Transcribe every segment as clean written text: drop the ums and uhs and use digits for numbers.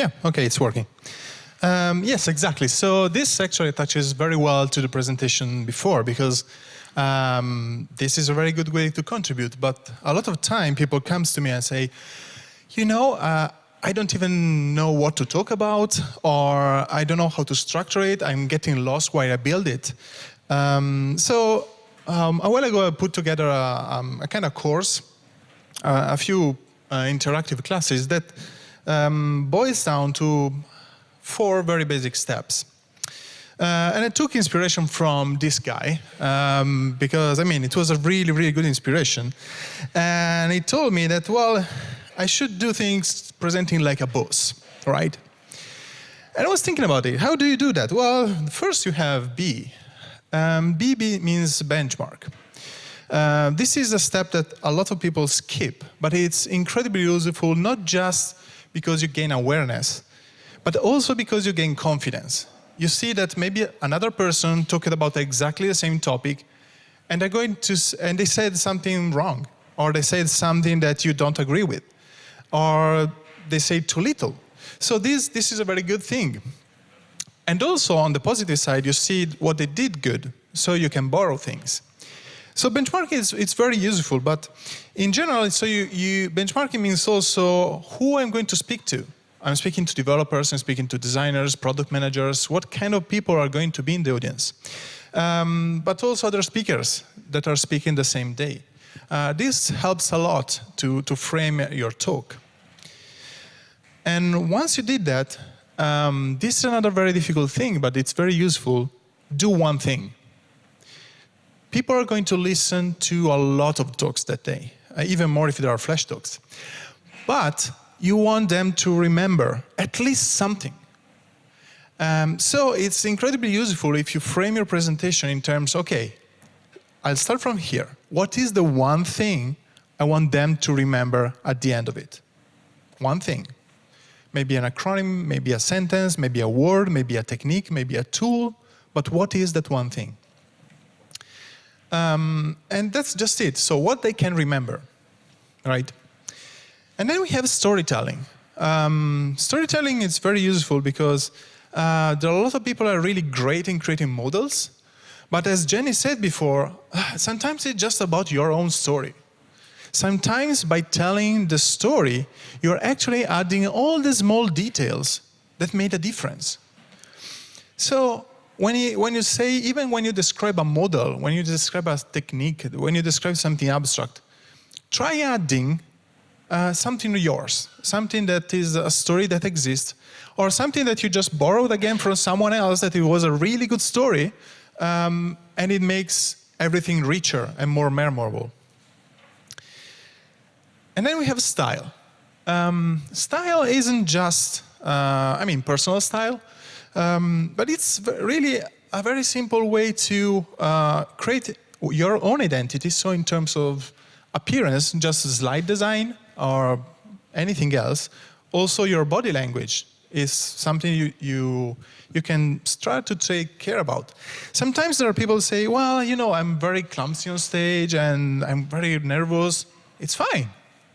Yeah, okay, it's working. Yes, exactly. So this actually touches very well to the presentation before, because this is a very good way to contribute. But a lot of time people come to me and say, you know, I don't even know what to talk about, or I don't know how to structure it. I'm getting lost while I build it. So a while ago, I put together a kind of course, a few interactive classes that boils down to 4 very basic steps. And I took inspiration from this guy, because, I mean, it was a really, really good inspiration. And he told me that, well, I should do things presenting like a boss, right? And I was thinking about it. How do you do that? Well, first you have B. B means benchmark. This is a step that a lot of people skip, but it's incredibly useful, not just because you gain awareness, but also because you gain confidence. You see that maybe another person talked about exactly the same topic, and they said something wrong, or they said something that you don't agree with, or they say too little. So this is a very good thing. And also on the positive side, you see what they did good, so you can borrow things. So benchmarking it's very useful, but in general, so benchmarking means also who I'm going to speak to. I'm speaking to developers, I'm speaking to designers, product managers, what kind of people are going to be in the audience. But also other speakers that are speaking the same day. This helps a lot to frame your talk. And once you did that, this is another very difficult thing, but it's very useful. Do one thing. People are going to listen to a lot of talks that day, even more if there are flash talks. But you want them to remember at least something. So it's incredibly useful if you frame your presentation in terms, okay, I'll start from here. What is the one thing I want them to remember at the end of it? One thing. Maybe an acronym, maybe a sentence, maybe a word, maybe a technique, maybe a tool, but what is that one thing? And that's just it. So what they can remember, right? And then we have storytelling. Storytelling is very useful because there are a lot of people who are really great in creating models. But as Jenny said before, sometimes it's just about your own story. Sometimes by telling the story, you're actually adding all the small details that made a difference. So when you say, even when you describe a model, when you describe a technique, when you describe something abstract, try adding something yours, something that is a story that exists, or something that you just borrowed again from someone else that it was a really good story, and it makes everything richer and more memorable. And then we have style. Style isn't just, personal style, but it's really a very simple way to create your own identity. So in terms of appearance, just slide design or anything else. Also, your body language is something you can start to take care about. Sometimes there are people who say, well, you know, I'm very clumsy on stage and I'm very nervous. It's fine.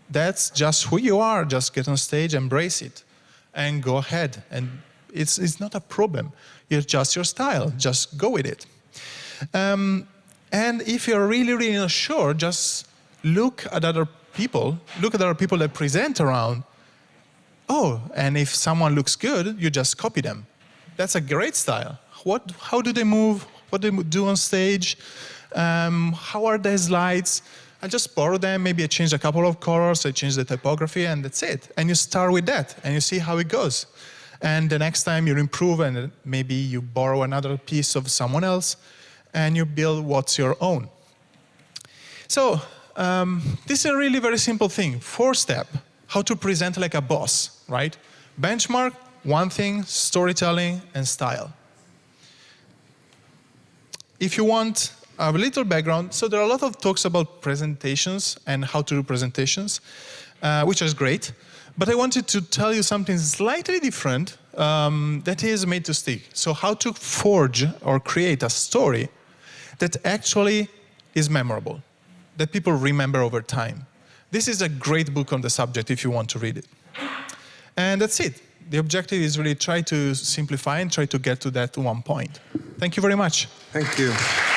That's just who you are. Just get on stage, embrace it, and go ahead. And it's not a problem. It's just your style. Just go with it. And if you're really, really not sure, just look at other people that present around. Oh, and if someone looks good, you just copy them. That's a great style. How do they move? What do they do on stage? How are their slides? I just borrow them, maybe I change a couple of colors, I change the typography, and that's it. And you start with that, and you see how it goes. And the next time you improve, and maybe you borrow another piece of someone else, and you build what's your own. So this is a really very simple thing. 4-step, how to present like a boss, right? Benchmark, one thing, storytelling, and style. If you want a little background, so there are a lot of talks about presentations and how to do presentations, which is great. But I wanted to tell you something slightly different that is made to stick. So how to forge or create a story that actually is memorable, that people remember over time. This is a great book on the subject if you want to read it. And that's it. the objective is really try to simplify and try to get to that one point. Thank you very much. Thank you.